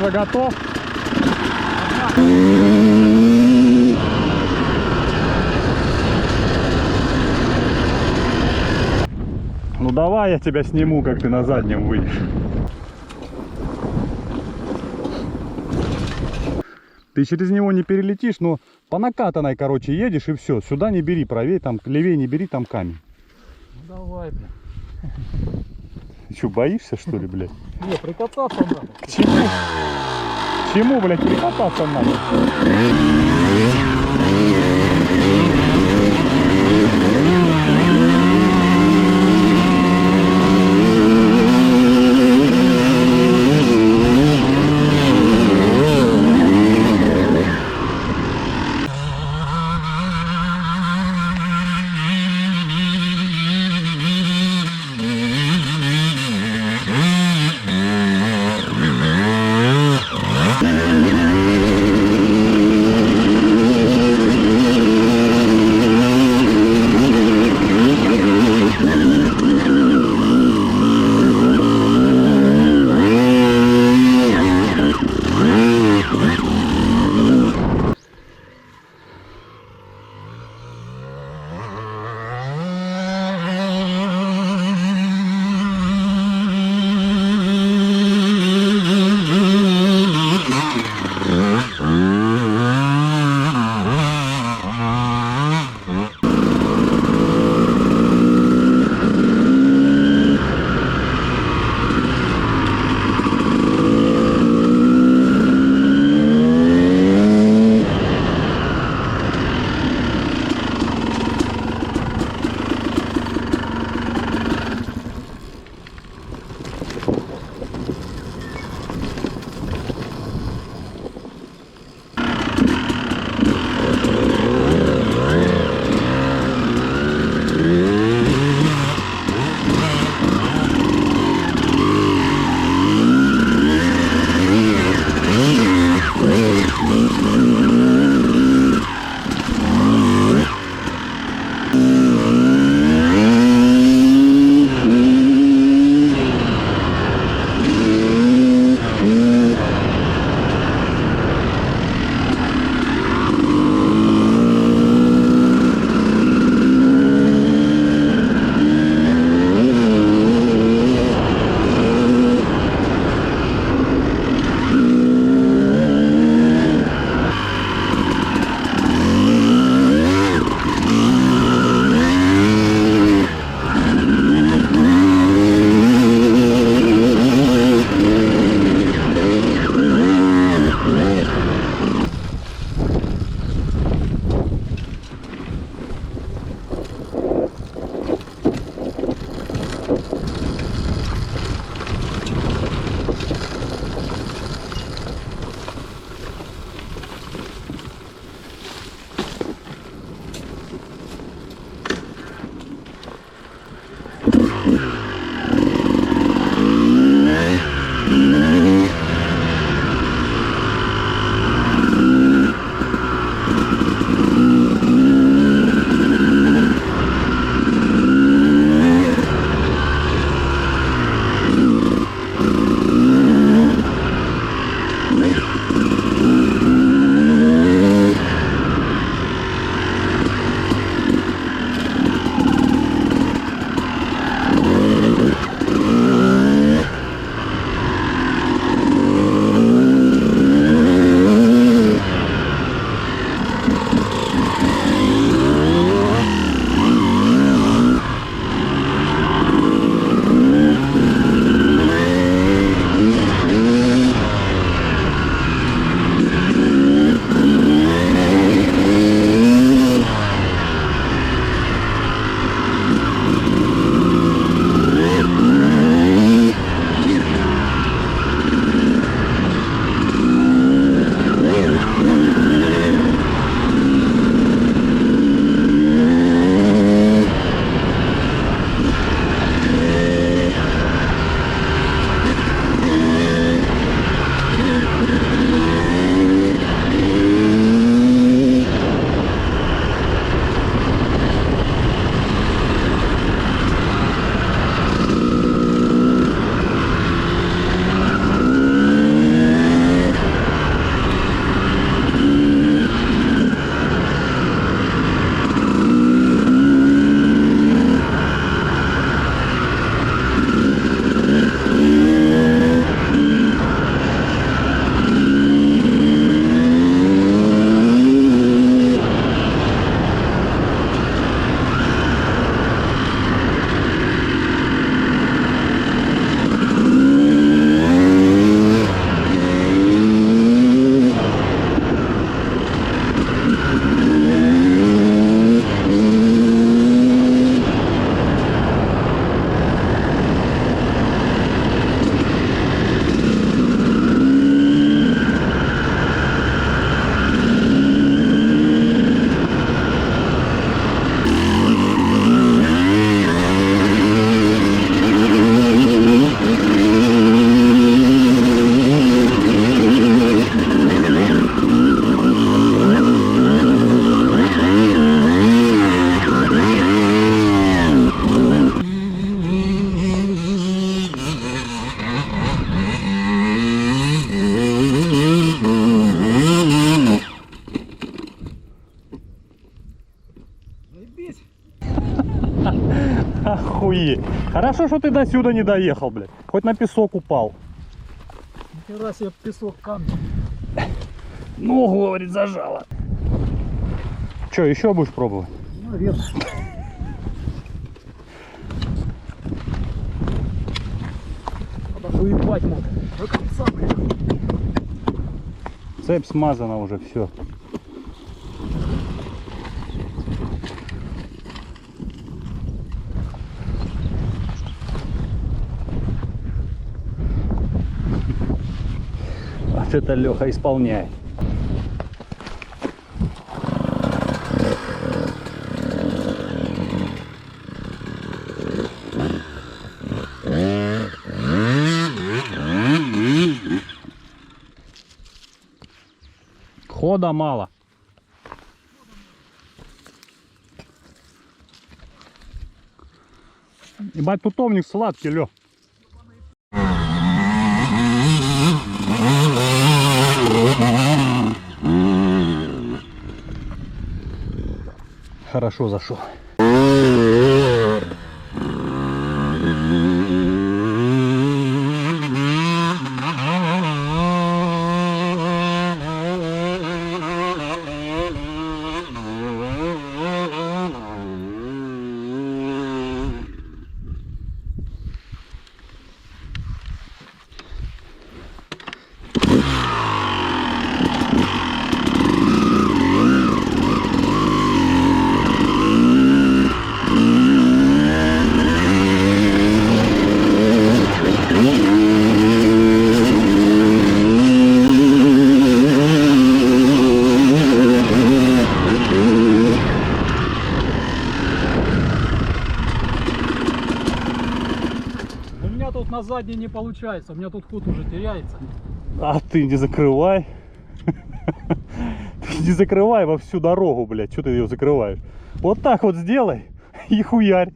уже готов? Ну давай я тебя сниму, как ты на заднем выйдешь. Ты через него не перелетишь, но по накатанной, короче, едешь и все. Сюда не бери, правее, там, левее не бери, там камень. Ну давай, блин. Ты что, боишься, что ли, блядь? Не, прикататься надо. К чему? К чему, блядь, перекататься надо? Заебись. Охуеть. Хорошо, что ты до сюда не доехал, блядь. Хоть на песок упал. Нихера себе песок, камни. Ногу, говорит, зажало. Че, еще будешь пробовать? Наверное. Надо уебать мог. До конца, блин. Цепь смазана уже, все. Вот это Леха исполняет. Хода мало. Ебать, тутовник сладкий, Лё. Хорошо зашел. У меня тут на задней не получается, у меня тут ход уже теряется. А ты не закрывай. Ты не закрывай во всю дорогу, блядь. Что ты ее закрываешь? Вот так вот сделай и хуярь.